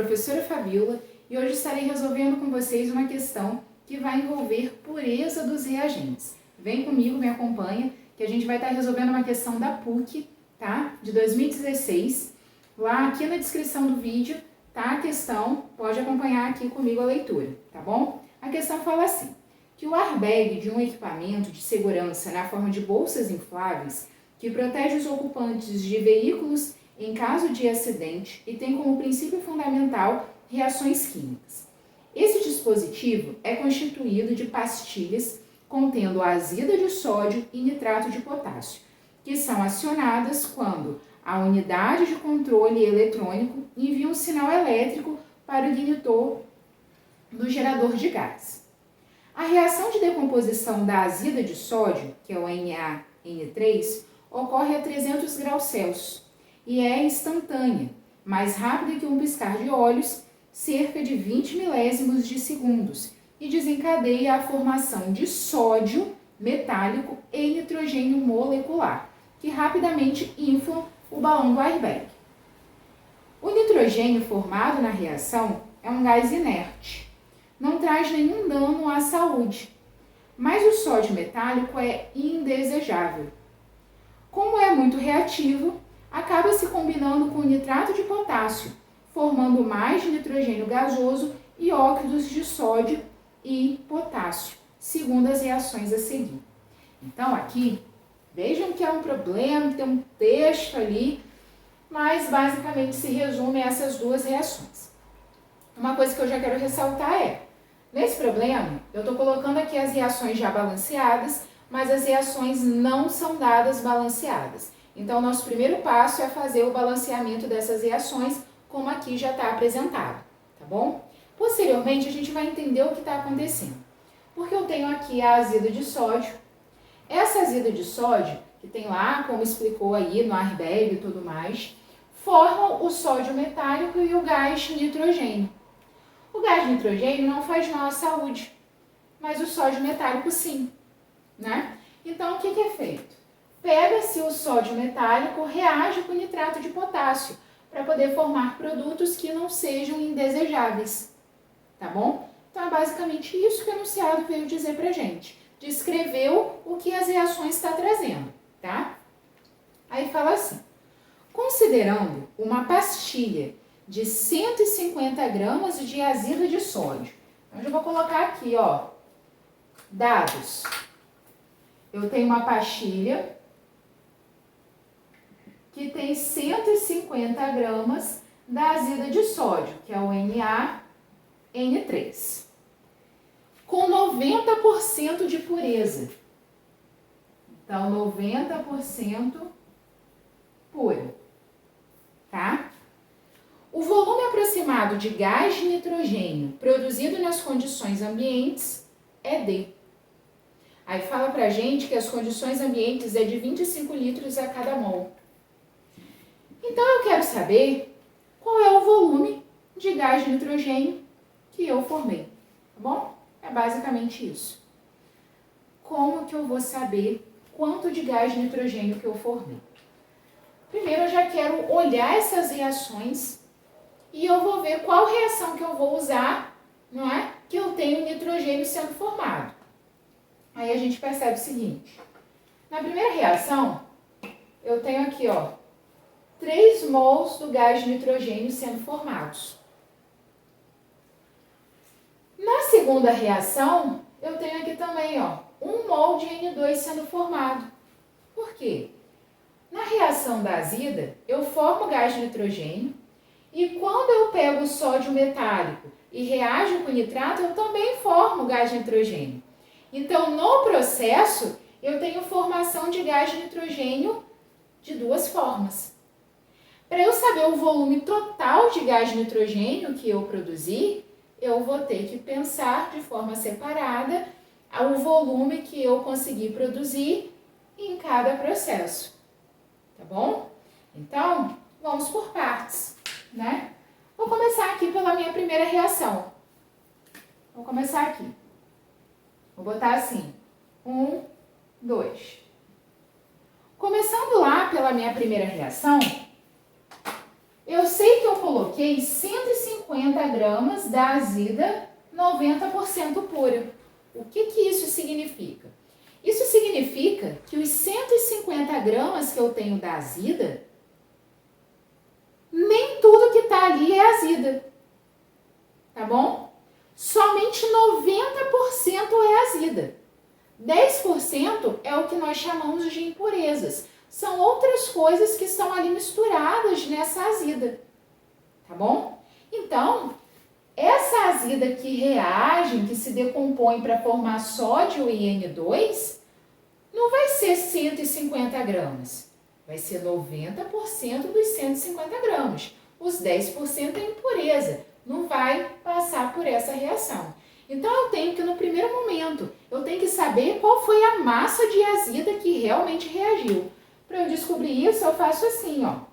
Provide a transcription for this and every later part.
professora Fabiola e hoje estarei resolvendo com vocês uma questão que vai envolver pureza dos reagentes. Vem comigo, me acompanha, que a gente vai estar resolvendo uma questão da PUC, tá? De 2016. Lá aqui na descrição do vídeo tá a questão, pode acompanhar aqui comigo a leitura, tá bom? A questão fala assim, que o airbag de um equipamento de segurança na forma de bolsas infláveis que protege os ocupantes de veículos em caso de acidente e tem como princípio fundamental reações químicas. Esse dispositivo é constituído de pastilhas contendo azida de sódio e nitrato de potássio, que são acionadas quando a unidade de controle eletrônico envia um sinal elétrico para o ignitor do gerador de gás. A reação de decomposição da azida de sódio, que é o NaN3, ocorre a 300 graus Celsius e é instantânea, mais rápida que um piscar de olhos, cerca de 20 milésimos de segundos, e desencadeia a formação de sódio metálico e nitrogênio molecular, que rapidamente inflam o balão do airbag. O nitrogênio formado na reação é um gás inerte, não traz nenhum dano à saúde, mas o sódio metálico é indesejável. Como é muito reativo, acaba se combinando com o nitrato de potássio, formando mais nitrogênio gasoso e óxidos de sódio e potássio, segundo as reações a seguir. Então aqui, vejam que é um problema, tem um texto ali, mas basicamente se resume a essas duas reações. Uma coisa que eu já quero ressaltar é, nesse problema, eu estou colocando aqui as reações já balanceadas, mas as reações não são dadas balanceadas. Então, nosso primeiro passo é fazer o balanceamento dessas reações, como aqui já está apresentado, tá bom? Posteriormente, a gente vai entender o que está acontecendo. Porque eu tenho aqui a azida de sódio. Essa azida de sódio, que tem lá, como explicou aí no airbag e tudo mais, formam o sódio metálico e o gás nitrogênio. O gás nitrogênio não faz mal à saúde, mas o sódio metálico sim, né? Então, o que é feito? Pega-se o sódio metálico, reage com nitrato de potássio, para poder formar produtos que não sejam indesejáveis, tá bom? Então, é basicamente isso que o enunciado veio dizer pra gente. Descreveu o que as reações estão trazendo, tá? Aí fala assim, considerando uma pastilha de 150 gramas de azida de sódio. Então, eu vou colocar aqui, ó, dados. Eu tenho uma pastilha que tem 150 gramas da azida de sódio, que é o NaN3, com 90% de pureza. Então, 90% pura, tá? O volume aproximado de gás de nitrogênio produzido nas condições ambientes é D. Aí fala pra gente que as condições ambientes é de 25 litros a cada mol. Então, eu quero saber qual é o volume de gás de nitrogênio que eu formei, tá bom? É basicamente isso. Como que eu vou saber quanto de gás de nitrogênio que eu formei? Primeiro, eu já quero olhar essas reações e eu vou ver qual reação que eu vou usar, não é? Que eu tenho nitrogênio sendo formado. Aí a gente percebe o seguinte, na primeira reação, eu tenho aqui, ó, 3 mols do gás de nitrogênio sendo formados. Na segunda reação, eu tenho aqui também, ó, 1 mol de N2 sendo formado. Por quê? Na reação da azida, eu formo gás de nitrogênio e quando eu pego o sódio metálico e reajo com o nitrato, eu também formo gás de nitrogênio. Então, no processo, eu tenho formação de gás de nitrogênio de duas formas. Para eu saber o volume total de gás de nitrogênio que eu produzi, eu vou ter que pensar de forma separada o volume que eu consegui produzir em cada processo, tá bom? Então, vamos por partes, né? Vou começar aqui pela minha primeira reação. Vou começar aqui. Vou botar assim, 1, 2. Começando lá pela minha primeira reação, eu sei que eu coloquei 150 150 gramas da azida 90% pura. O que isso significa? Isso significa que os 150 gramas que eu tenho da azida, nem tudo que está ali é azida, tá bom? Somente 90% é azida. 10% é o que nós chamamos de impurezas. São outras coisas que estão ali misturadas nessa azida, tá bom? Então, essa azida que reage, que se decompõe para formar sódio e N2, não vai ser 150 gramas, vai ser 90% dos 150 gramas. Os 10% é impureza, não vai passar por essa reação. Então, eu tenho que, no primeiro momento, eu tenho que saber qual foi a massa de azida que realmente reagiu. Para eu descobrir isso, eu faço assim, ó.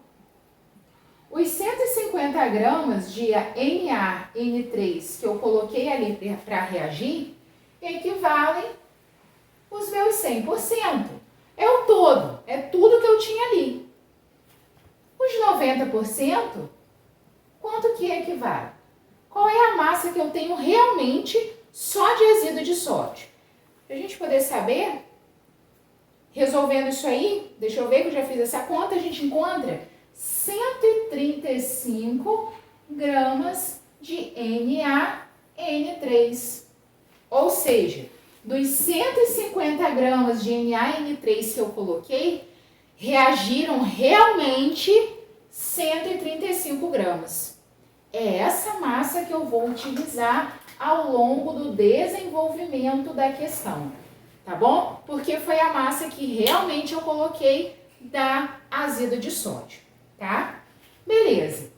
Os 150 gramas de NaN3 que eu coloquei ali para reagir, equivalem os meus 100%. É o todo, é tudo que eu tinha ali. Os 90%, quanto que equivale? Qual é a massa que eu tenho realmente só de azido de sódio? Para a gente poder saber, resolvendo isso aí, deixa eu ver que eu já fiz essa conta, a gente encontra 135 gramas de NaN3. Ou seja, dos 150 gramas de NaN3 que eu coloquei, reagiram realmente 135 gramas. É essa massa que eu vou utilizar ao longo do desenvolvimento da questão, tá bom? Porque foi a massa que realmente eu coloquei da azida de sódio, tá? Beleza.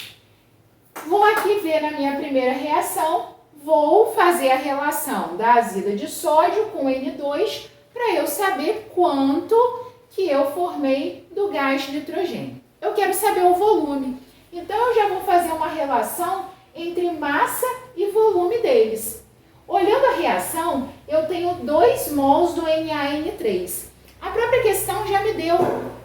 Vou aqui ver na minha primeira reação, vou fazer a relação da azida de sódio com N2 para eu saber quanto que eu formei do gás nitrogênio. Eu quero saber o volume. Então, eu já vou fazer uma relação entre massa e volume deles. Olhando a reação, eu tenho 2 mols do NaN3. A própria questão já me deu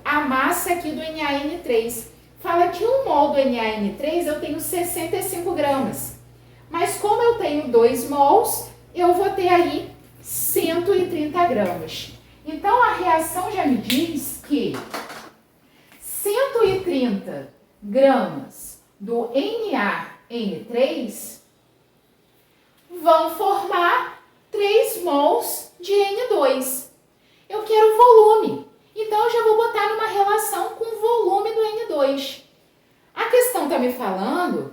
a massa aqui do NaN3. Fala que 1 mol do NaN3 eu tenho 65 gramas. Mas como eu tenho 2 mols, eu vou ter aí 130 gramas. Então, a reação já me diz que 130 gramas do NaN3 vão formar 3 mols de N2. Eu quero volume, então eu já vou botar numa relação com o volume do N2. A questão está me falando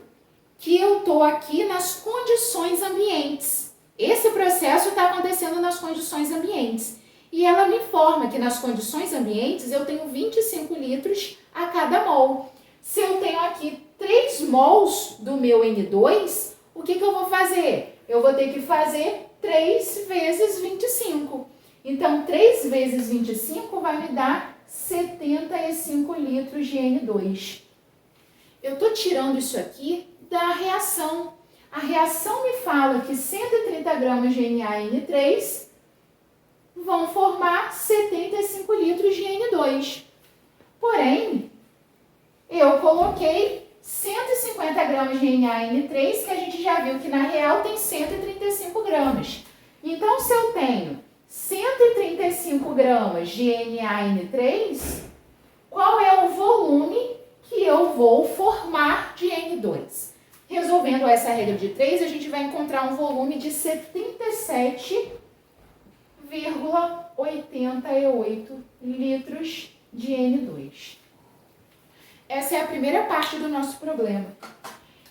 que eu estou aqui nas condições ambientes. Esse processo está acontecendo nas condições ambientes. E ela me informa que nas condições ambientes eu tenho 25 litros a cada mol. Se eu tenho aqui 3 mols do meu N2, o que eu vou fazer? Eu vou ter que fazer 3 vezes 25. Então, 3 vezes 25 vai me dar 75 litros de N2. Eu estou tirando isso aqui da reação. A reação me fala que 130 gramas de NaN3 vão formar 75 litros de N2. Porém, eu coloquei 150 gramas de NaN3, que a gente já viu que na real tem 135 gramas. Então, se eu tenho 135 gramas de NaN3, qual é o volume que eu vou formar de N2? Resolvendo essa regra de 3, a gente vai encontrar um volume de 77,88 litros de N2. Essa é a primeira parte do nosso problema.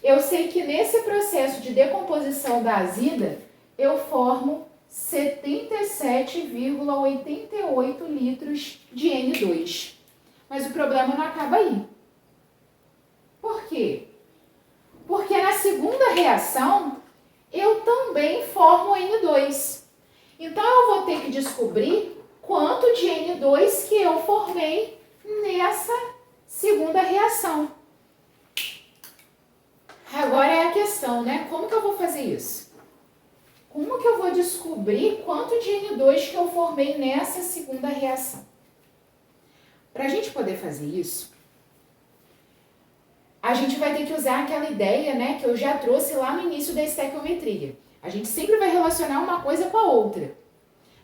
Eu sei que nesse processo de decomposição da azida, eu formo 77,88 litros de N2. Mas o problema não acaba aí. Por quê? Porque na segunda reação, eu também formo N2. Então, eu vou ter que descobrir quanto de N2 que eu formei nessa segunda reação. Agora é a questão, né? Como que eu vou fazer isso? Como que eu vou descobrir quanto de N2 que eu formei nessa segunda reação? Para a gente poder fazer isso, a gente vai ter que usar aquela ideia, né, que eu já trouxe lá no início da estequiometria. A gente sempre vai relacionar uma coisa com a outra.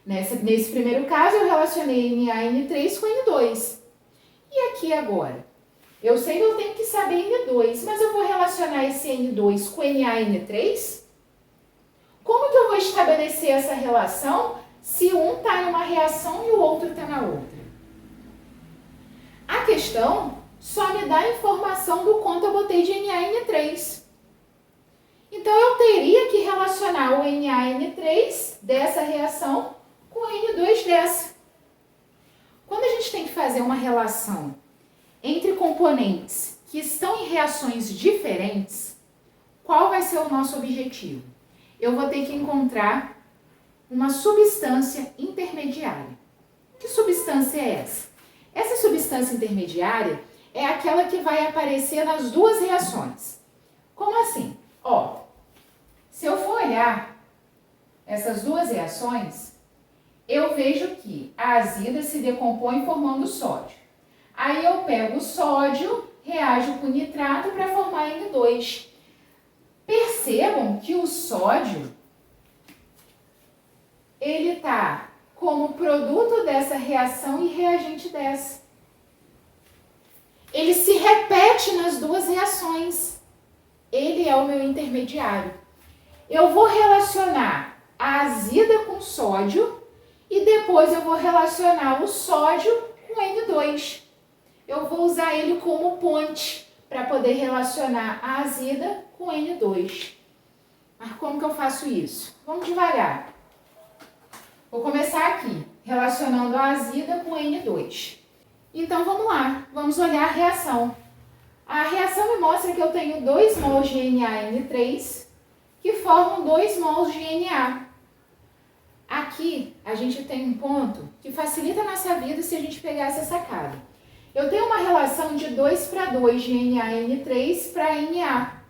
Nesse primeiro caso, eu relacionei NaN3 com N2. E aqui agora? Eu sei que eu tenho que saber N2, mas eu vou relacionar esse N2 com NaN3? Como que eu vou estabelecer essa relação se um está em uma reação e o outro está na outra? A questão só me dá a informação do quanto eu botei de NaN3. Então, eu teria que relacionar o NaN3 dessa reação com o N2 dessa. Quando a gente tem que fazer uma relação entre componentes que estão em reações diferentes, qual vai ser o nosso objetivo? Eu vou ter que encontrar uma substância intermediária. Que substância é essa? Essa substância intermediária é aquela que vai aparecer nas duas reações. Como assim? Se eu for olhar essas duas reações, eu vejo que a azida se decompõe formando sódio. Aí eu pego o sódio, reajo com nitrato para formar N2. Percebam que o sódio, ele está como produto dessa reação e reagente dessa. Ele se repete nas duas reações. Ele é o meu intermediário. Eu vou relacionar a azida com sódio e depois eu vou relacionar o sódio com N2. Eu vou usar ele como ponte para poder relacionar a azida com N2. Mas como que eu faço isso? Vamos devagar. Vou começar aqui, relacionando a azida com N2. Então vamos lá, vamos olhar a reação. A reação me mostra que eu tenho 2 mols de NaN3 que formam 2 mols de Na. Aqui a gente tem um ponto que facilita a nossa vida se a gente pegar essa sacada. Eu tenho uma relação de 2:2 de NaN3 para Na.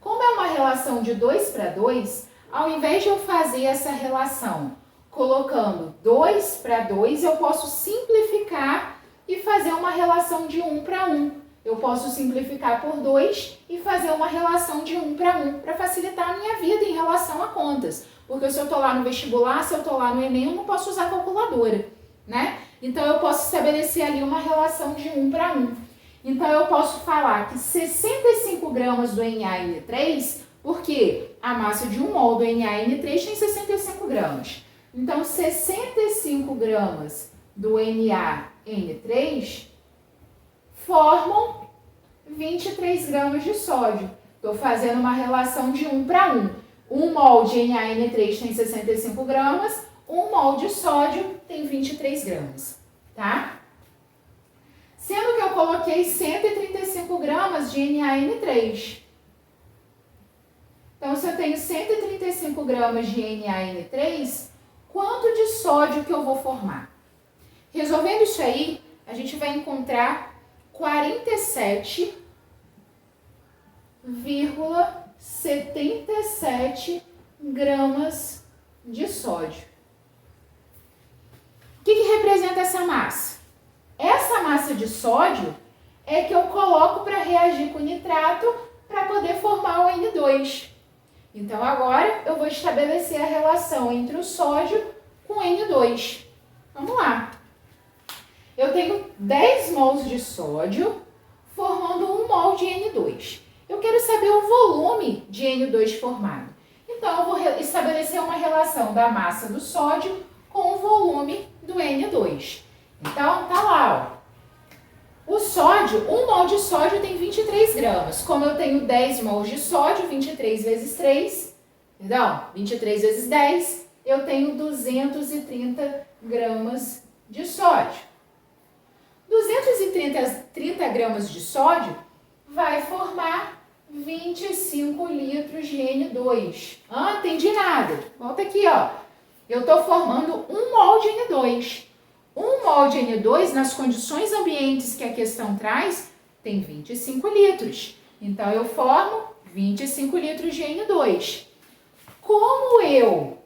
Como é uma relação de 2:2, ao invés de eu fazer essa relação colocando 2:2, eu posso simplificar e fazer uma relação de 1:1. Eu posso simplificar por 2 e fazer uma relação de 1:1 para facilitar a minha vida em relação a contas. Porque se eu estou lá no vestibular, se eu estou lá no Enem, eu não posso usar calculadora, né? Então, eu posso estabelecer ali uma relação de 1:1. Então, eu posso falar que 65 gramas do NaN3, porque a massa de 1 mol do NaN3 tem 65 gramas. Então, 65 gramas do NaN3 formam 23 gramas de sódio. Estou fazendo uma relação de 1:1. 1 mol de NaN3 tem 65 gramas, 1 mol de sódio tem 23 gramas, tá? Sendo que eu coloquei 135 gramas de NaN3. Então, se eu tenho 135 gramas de NaN3, quanto de sódio que eu vou formar? Resolvendo isso aí, a gente vai encontrar 47,77 gramas de sódio. O que representa essa massa? Essa massa de sódio é que eu coloco para reagir com nitrato para poder formar o N2. Então, agora eu vou estabelecer a relação entre o sódio com o N2. Vamos lá. Eu tenho 10 mols de sódio formando 1 mol de N2. Eu quero saber o volume de N2 formado. Então, eu vou estabelecer uma relação da massa do sódio com o volume do N2. Então, tá lá, ó. O sódio, 1 mol de sódio tem 23 gramas. Como eu tenho 10 mols de sódio, 23 vezes 3, 23 vezes 10, eu tenho 230 gramas de sódio. 230 gramas de sódio vai formar 25 litros de N2. Ah, entendi nada. Volta aqui, ó. Eu estou formando 1 mol de N2. 1 mol de N2, nas condições ambientes que a questão traz, tem 25 litros. Então, eu formo 25 litros de N2. Como eu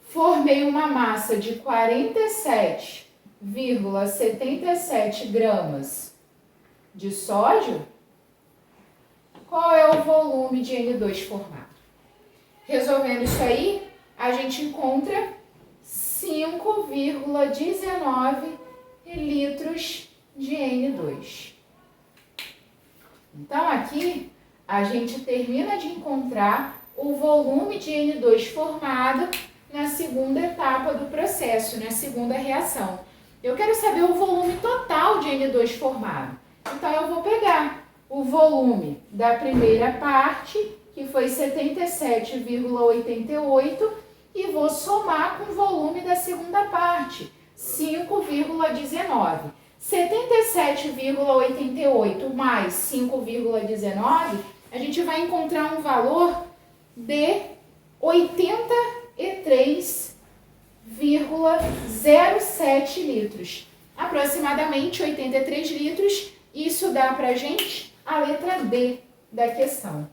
formei uma massa de 47,77 gramas de sódio, qual é o volume de N2 formado? Resolvendo isso aí, a gente encontra 5,19 litros de N2. Então, aqui, a gente termina de encontrar o volume de N2 formado na segunda etapa do processo, na segunda reação. Eu quero saber o volume total de N2 formado. Então, eu vou pegar o volume da primeira parte, que foi 77,88, e vou somar com o volume da segunda parte, 5,19. 77,88 mais 5,19, a gente vai encontrar um valor de 83,07 litros. Aproximadamente 83 litros, isso dá pra gente a letra D da questão.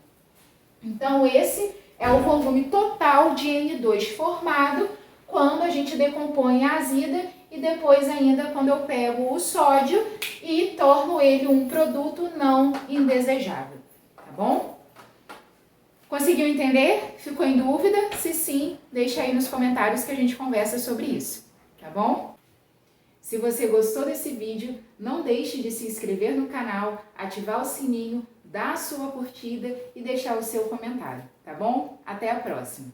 Então, esse é o volume total de N2 formado quando a gente decompõe a azida e depois ainda quando eu pego o sódio e torno ele um produto não indesejável, tá bom? Conseguiu entender? Ficou em dúvida? Se sim, deixa aí nos comentários que a gente conversa sobre isso, tá bom? Se você gostou desse vídeo, não deixe de se inscrever no canal, ativar o sininho, dar a sua curtida e deixar o seu comentário, tá bom? Até a próxima!